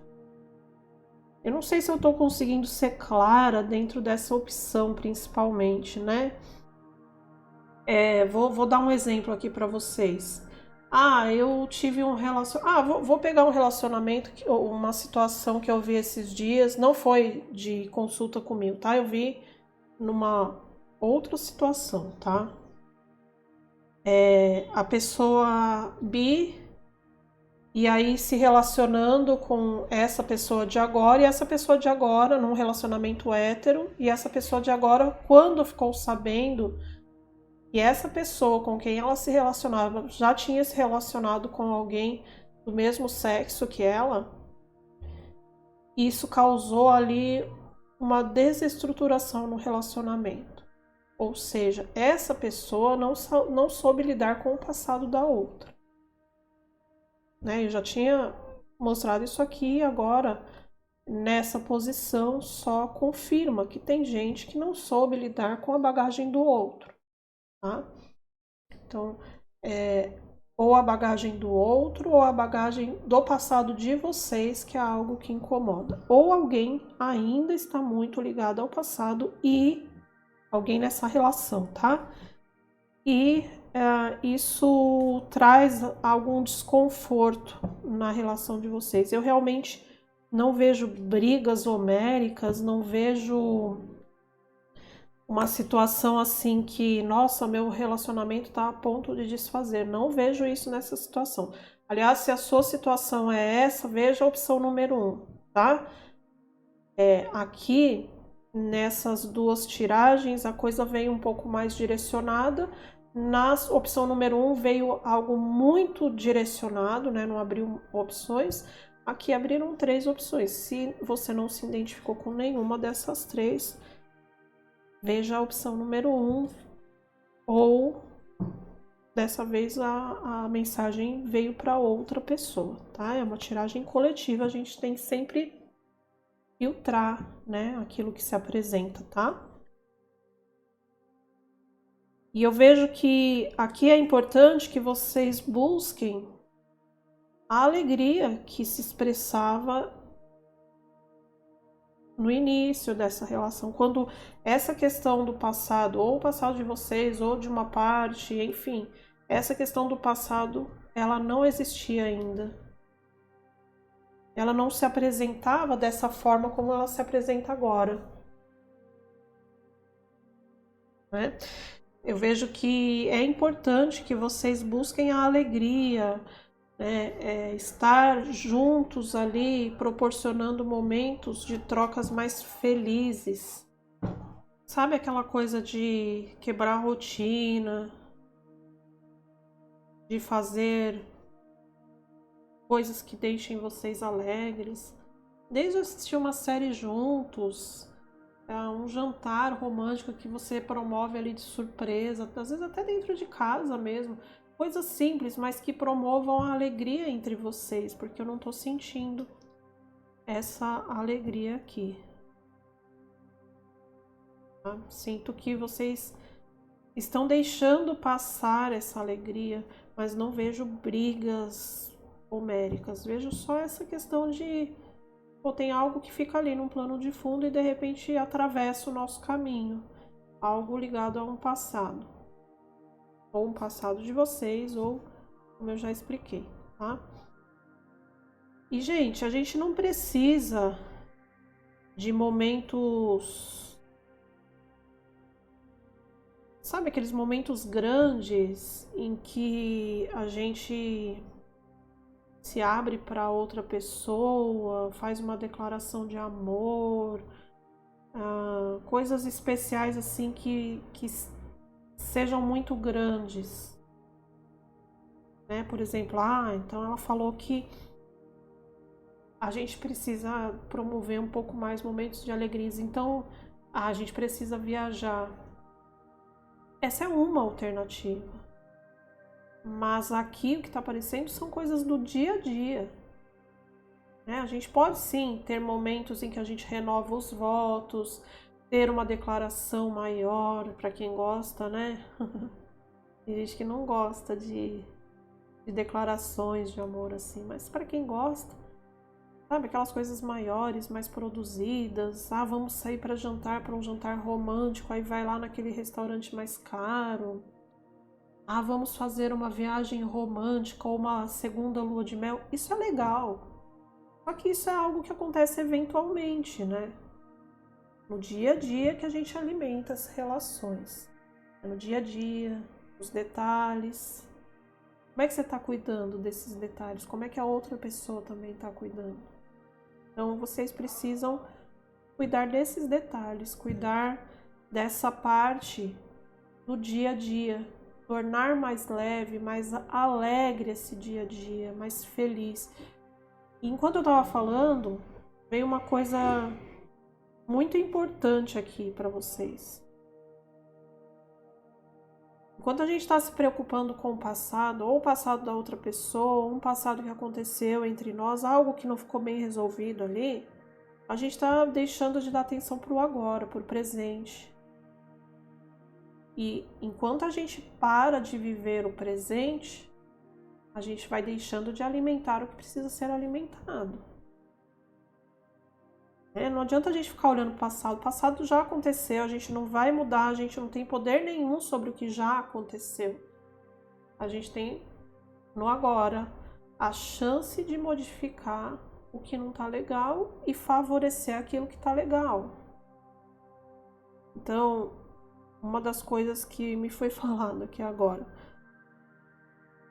Eu não sei se eu estou conseguindo ser clara dentro dessa opção, principalmente, né? Vou dar um exemplo aqui para vocês. Eu tive um relacionamento. Vou pegar um relacionamento, uma situação que eu vi esses dias, não foi de consulta comigo, tá? Eu vi numa outra situação, tá? A pessoa bi, e aí se relacionando com essa pessoa de agora, e essa pessoa de agora num relacionamento hétero, e essa pessoa de agora, quando ficou sabendo que essa pessoa com quem ela se relacionava já tinha se relacionado com alguém do mesmo sexo que ela, isso causou ali uma desestruturação no relacionamento. Ou seja, essa pessoa não soube lidar com o passado da outra. Eu já tinha mostrado isso aqui, agora nessa posição só confirma que tem gente que não soube lidar com a bagagem do outro, tá? Então, ou a bagagem do outro, ou a bagagem do passado de vocês, que é algo que incomoda. Ou alguém ainda está muito ligado ao passado, e alguém nessa relação, tá? E isso traz algum desconforto na relação de vocês. Eu realmente não vejo brigas homéricas, não vejo uma situação assim que, nossa, meu relacionamento tá a ponto de desfazer. Não vejo isso nessa situação. Aliás, se a sua situação é essa, veja a opção número 1, tá? Aqui, nessas duas tiragens, a coisa veio um pouco mais direcionada. Na opção número 1 veio algo muito direcionado, né? Não abriu opções. Aqui abriram 3 opções. Se você não se identificou com nenhuma dessas 3, veja a opção número 1, ou dessa vez a mensagem veio para outra pessoa, tá? É uma tiragem coletiva, a gente tem que sempre filtrar, né, aquilo que se apresenta, tá? E eu vejo que aqui é importante que vocês busquem a alegria que se expressava no início dessa relação, quando essa questão do passado, ou o passado de vocês, ou de uma parte, enfim, essa questão do passado, ela não existia ainda. Ela não se apresentava dessa forma como ela se apresenta agora, né? Eu vejo que é importante que vocês busquem a alegria, né? Estar juntos ali, proporcionando momentos de trocas mais felizes. Sabe aquela coisa de quebrar a rotina, de fazer coisas que deixem vocês alegres? Desde assistir uma série juntos, um jantar romântico que você promove ali de surpresa, às vezes até dentro de casa mesmo. Coisas simples, mas que promovam a alegria entre vocês, porque eu não tô sentindo essa alegria aqui. Tá? Sinto que vocês estão deixando passar essa alegria, mas não vejo brigas homéricas. Vejo só essa questão de, pô, tem algo que fica ali num plano de fundo e de repente atravessa o nosso caminho. Algo ligado a um passado. Ou um passado de vocês, ou como eu já expliquei, tá? E, gente, a gente não precisa de momentos... Sabe aqueles momentos grandes em que a gente se abre para outra pessoa, faz uma declaração de amor, coisas especiais assim que sejam muito grandes, né? Por exemplo, então ela falou que a gente precisa promover um pouco mais momentos de alegrias, então a gente precisa viajar. Essa é uma alternativa. Mas aqui o que está aparecendo são coisas do dia a dia. Né? A gente pode sim ter momentos em que a gente renova os votos, ter uma declaração maior para quem gosta, né? Tem gente que não gosta de declarações de amor assim, mas para quem gosta, sabe, aquelas coisas maiores, mais produzidas. Vamos sair para jantar, para um jantar romântico, aí vai lá naquele restaurante mais caro. Vamos fazer uma viagem romântica ou uma segunda lua de mel. Isso é legal. Só que isso é algo que acontece eventualmente, né? No dia a dia que a gente alimenta as relações. É no dia a dia, os detalhes. Como é que você está cuidando desses detalhes? Como é que a outra pessoa também está cuidando? Então, vocês precisam cuidar desses detalhes, cuidar dessa parte do dia a dia, tornar mais leve, mais alegre esse dia a dia, mais feliz. E enquanto eu estava falando, veio uma coisa muito importante aqui para vocês. Enquanto a gente está se preocupando com o passado, ou o passado da outra pessoa, ou um passado que aconteceu entre nós, algo que não ficou bem resolvido ali, a gente está deixando de dar atenção para o agora, para o presente. E enquanto a gente para de viver o presente, a gente vai deixando de alimentar o que precisa ser alimentado. Não adianta a gente ficar olhando para o passado já aconteceu, a gente não vai mudar, a gente não tem poder nenhum sobre o que já aconteceu. A gente tem no agora a chance de modificar o que não está legal e favorecer aquilo que está legal. Então, uma das coisas que me foi falado aqui agora.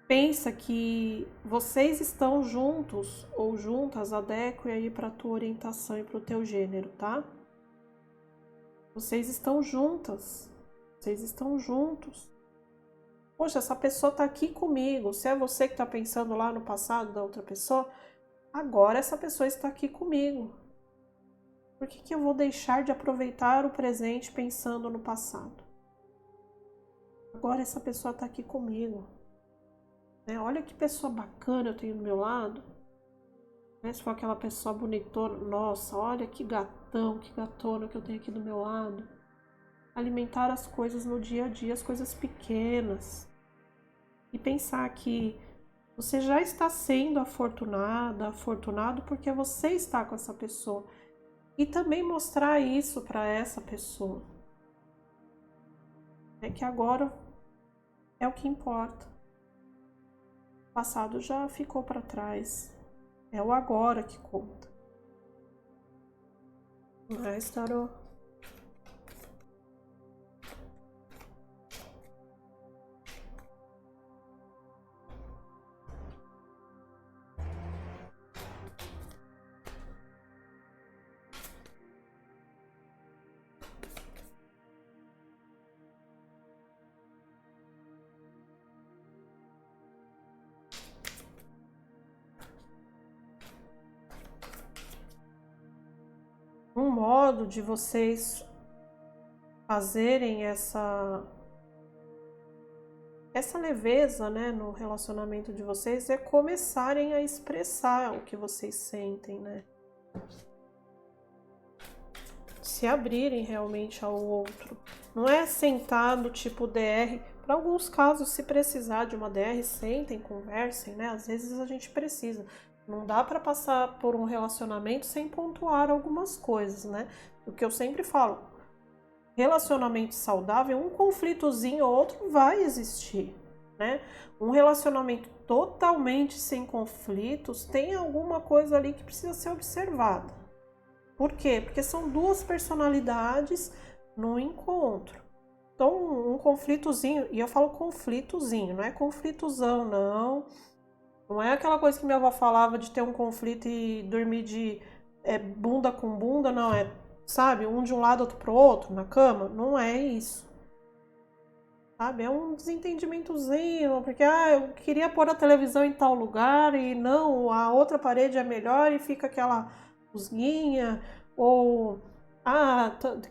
Pensa que vocês estão juntos ou juntas, adeque aí para a tua orientação e para o teu gênero, tá? Vocês estão juntas, vocês estão juntos. Poxa, essa pessoa tá aqui comigo. Se é você que tá pensando lá no passado da outra pessoa, agora essa pessoa está aqui comigo. Por que eu vou deixar de aproveitar o presente pensando no passado? Agora essa pessoa tá aqui comigo. Olha que pessoa bacana eu tenho do meu lado. Se for aquela pessoa bonitona, nossa, olha que gatão, que gatona que eu tenho aqui do meu lado. Alimentar as coisas no dia a dia, as coisas pequenas. E pensar que você já está sendo afortunada, afortunado porque você está com essa pessoa. E também mostrar isso para essa pessoa. Que agora é o que importa. O passado já ficou para trás. É o agora que conta. Mas, tarô. Um modo de vocês fazerem essa leveza, no relacionamento de vocês é começarem a expressar o que vocês sentem, Se abrirem realmente ao outro. Não é sentado tipo DR. Para alguns casos, se precisar de uma DR, sentem, conversem, Às vezes a gente precisa. Não dá para passar por um relacionamento sem pontuar algumas coisas, O que eu sempre falo, relacionamento saudável, um conflitozinho ou outro vai existir, Um relacionamento totalmente sem conflitos tem alguma coisa ali que precisa ser observada. Por quê? Porque são duas personalidades no encontro. Então, um conflitozinho, e eu falo conflitozinho, não é conflitozão, não. Não é aquela coisa que minha avó falava de ter um conflito e dormir de bunda com bunda, não. Sabe, um de um lado, outro pro outro, na cama. Não é isso. Sabe, é um desentendimentozinho, porque eu queria pôr a televisão em tal lugar e não, a outra parede é melhor e fica aquela rusguinha, ou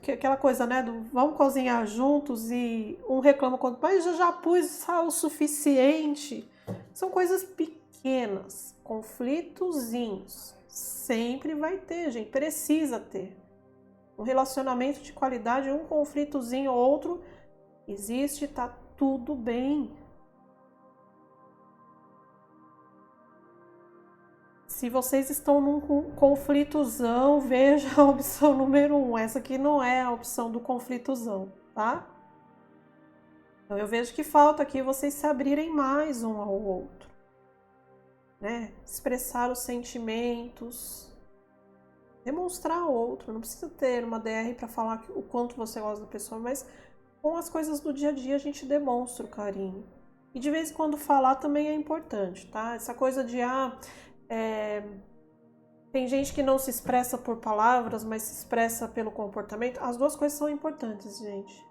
aquela coisa, do vamos cozinhar juntos e um reclama quando, mas eu já pus sal o suficiente. São coisas pequenas, conflitozinhos. Sempre vai ter, gente, precisa ter. Um relacionamento de qualidade, um conflitozinho ou outro existe, tá tudo bem. Se vocês estão num conflitozão, veja a opção número 1. Essa aqui não é a opção do conflitozão, tá? Então eu vejo que falta aqui vocês se abrirem mais um ao outro, Expressar os sentimentos, demonstrar ao outro. Não precisa ter uma DR para falar o quanto você gosta da pessoa, mas com as coisas do dia a dia a gente demonstra o carinho. E de vez em quando falar também é importante, tá? Essa coisa de tem gente que não se expressa por palavras, mas se expressa pelo comportamento. As duas coisas são importantes, gente.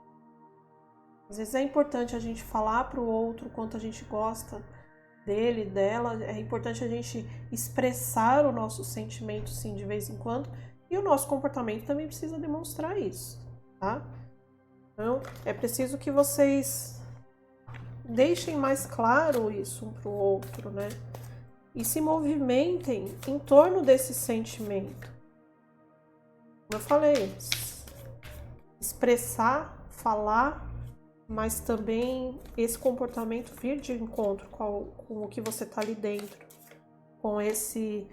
Às vezes é importante a gente falar para o outro o quanto a gente gosta dele, dela. É importante a gente expressar o nosso sentimento, sim, de vez em quando. E o nosso comportamento também precisa demonstrar isso, tá? Então, é preciso que vocês deixem mais claro isso um para o outro, E se movimentem em torno desse sentimento. Como eu falei, expressar, falar, mas também esse comportamento vir de encontro com o que você está ali dentro, com esse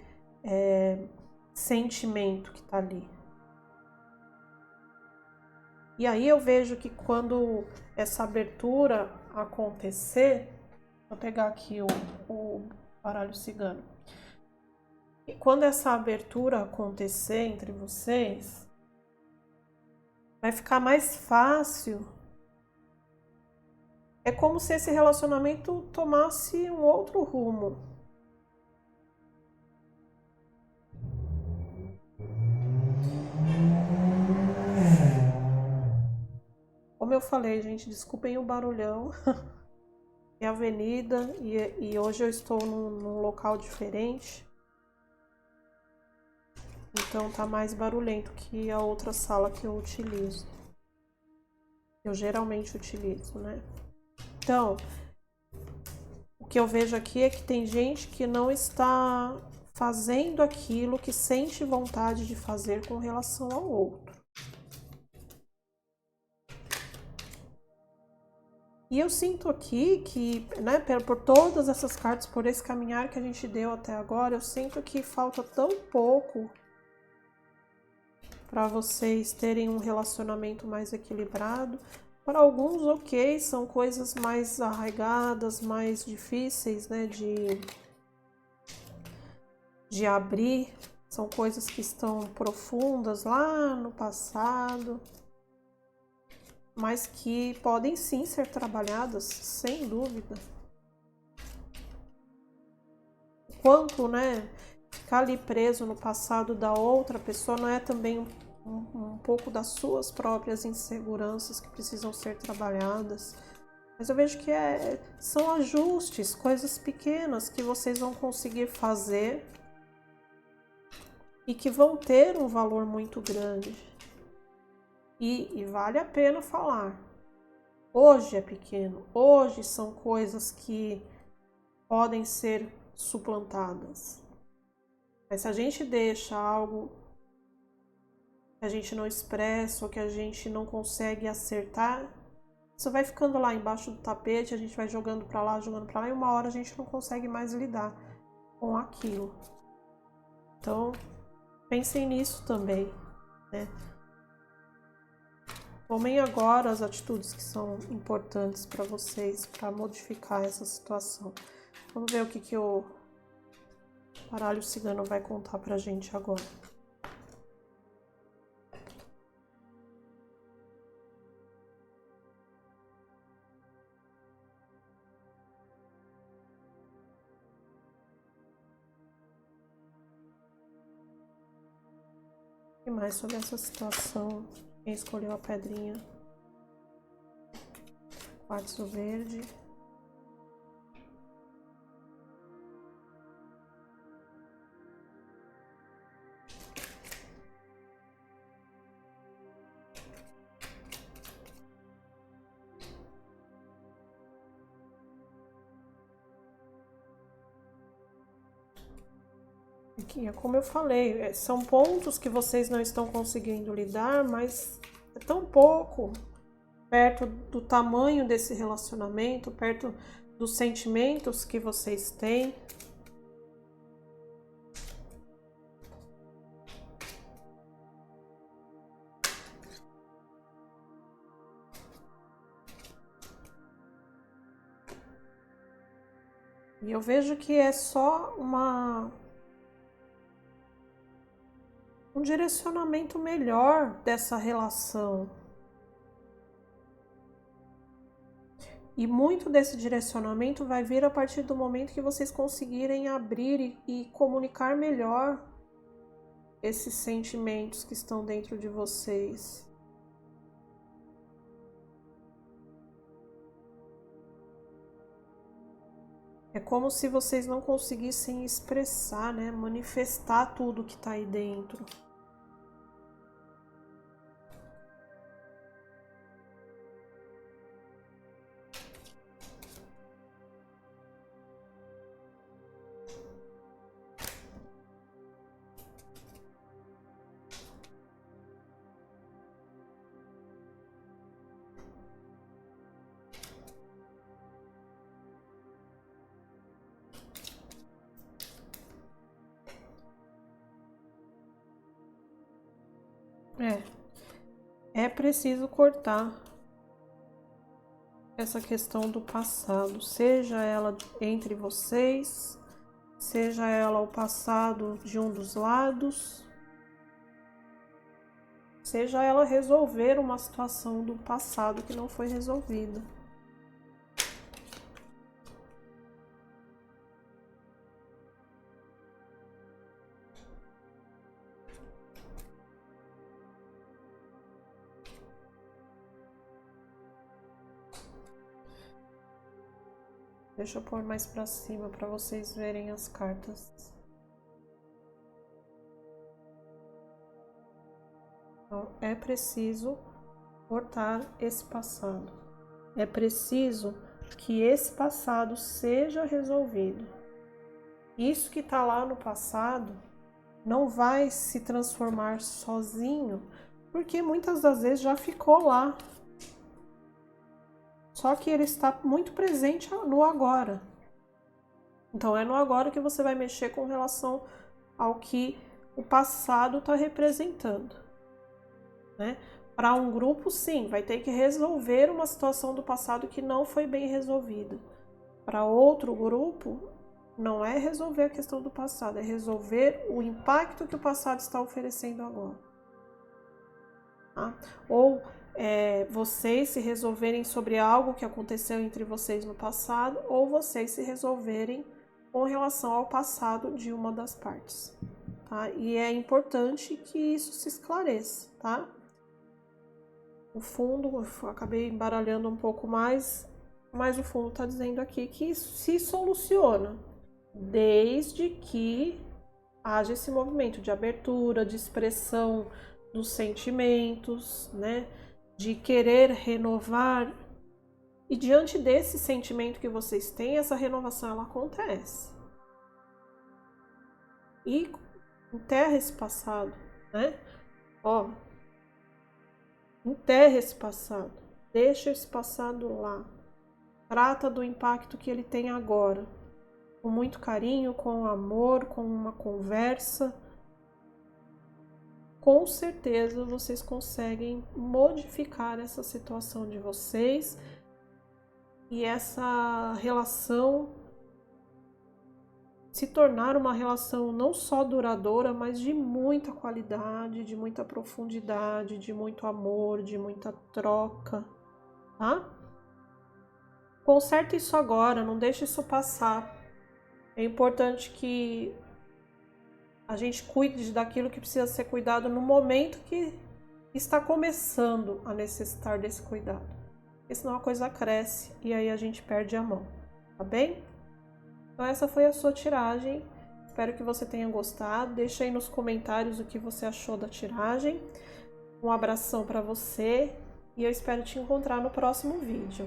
sentimento que está ali. E aí eu vejo que quando essa abertura acontecer, vou pegar aqui o baralho cigano. E quando essa abertura acontecer entre vocês, vai ficar mais fácil É como se esse relacionamento tomasse um outro rumo. Como eu falei, gente, desculpem o barulhão. É avenida e hoje eu estou num local diferente. Então tá mais barulhento que a outra sala que eu utilizo. Eu geralmente utilizo, né? Então, o que eu vejo aqui é que tem gente que não está fazendo aquilo que sente vontade de fazer com relação ao outro. E eu sinto aqui que, né, por todas essas cartas, por esse caminhar que a gente deu até agora, eu sinto que falta tão pouco para vocês terem um relacionamento mais equilibrado. Para alguns, ok, são coisas mais arraigadas, mais difíceis, né, de abrir. São coisas que estão profundas lá no passado, mas que podem sim ser trabalhadas, sem dúvida. Quanto, né, ficar ali preso no passado da outra pessoa não é também um pouco das suas próprias inseguranças que precisam ser trabalhadas. Mas eu vejo que são ajustes, coisas pequenas que vocês vão conseguir fazer e que vão ter um valor muito grande. E vale a pena falar. Hoje é pequeno, hoje são coisas que podem ser suplantadas. Mas se a gente deixa algo que a gente não expressa ou que a gente não consegue acertar, isso vai ficando lá embaixo do tapete, a gente vai jogando para lá e uma hora a gente não consegue mais lidar com aquilo. Então, pensem nisso também, né? Tomem agora as atitudes que são importantes para vocês, para modificar essa situação. Vamos ver o que o baralho cigano vai contar pra gente agora. E mais sobre essa situação? Quem escolheu a pedrinha? Quartzo verde. Aqui, é como eu falei, são pontos que vocês não estão conseguindo lidar, mas é tão pouco perto do tamanho desse relacionamento, perto dos sentimentos que vocês têm. E eu vejo que é só um direcionamento melhor dessa relação. E muito desse direcionamento vai vir a partir do momento que vocês conseguirem abrir e comunicar melhor esses sentimentos que estão dentro de vocês. É como se vocês não conseguissem expressar, né? Manifestar tudo que tá aí dentro. É preciso cortar essa questão do passado, seja ela entre vocês, seja ela o passado de um dos lados, seja ela resolver uma situação do passado que não foi resolvida. Deixa eu pôr mais para cima para vocês verem as cartas. Então, é preciso cortar esse passado. É preciso que esse passado seja resolvido. Isso que está lá no passado não vai se transformar sozinho, porque muitas das vezes já ficou lá. Só que ele está muito presente no agora. Então é no agora que você vai mexer com relação ao que o passado está representando, né? Para um grupo, sim, vai ter que resolver uma situação do passado que não foi bem resolvida. Para outro grupo, não é resolver a questão do passado, é resolver o impacto que o passado está oferecendo agora. Tá? Ou vocês se resolverem sobre algo que aconteceu entre vocês no passado, ou vocês se resolverem com relação ao passado de uma das partes. Tá? E é importante que isso se esclareça, tá? O fundo, eu acabei embaralhando um pouco mais, mas o fundo está dizendo aqui que isso se soluciona, desde que haja esse movimento de abertura, de expressão dos sentimentos, né? De querer renovar. E diante desse sentimento que vocês têm, essa renovação ela acontece. E enterra esse passado, né? Ó, enterra esse passado, deixa esse passado lá. Trata do impacto que ele tem agora. Com muito carinho, com amor, com uma conversa. Com certeza vocês conseguem modificar essa situação de vocês e essa relação se tornar uma relação não só duradoura, mas de muita qualidade, de muita profundidade, de muito amor, de muita troca, tá? Conserta isso agora, não deixe isso passar. É importante que a gente cuide daquilo que precisa ser cuidado no momento que está começando a necessitar desse cuidado. Porque senão a coisa cresce e aí a gente perde a mão, tá bem? Então essa foi a sua tiragem. Espero que você tenha gostado. Deixa aí nos comentários o que você achou da tiragem. Um abração para você e eu espero te encontrar no próximo vídeo.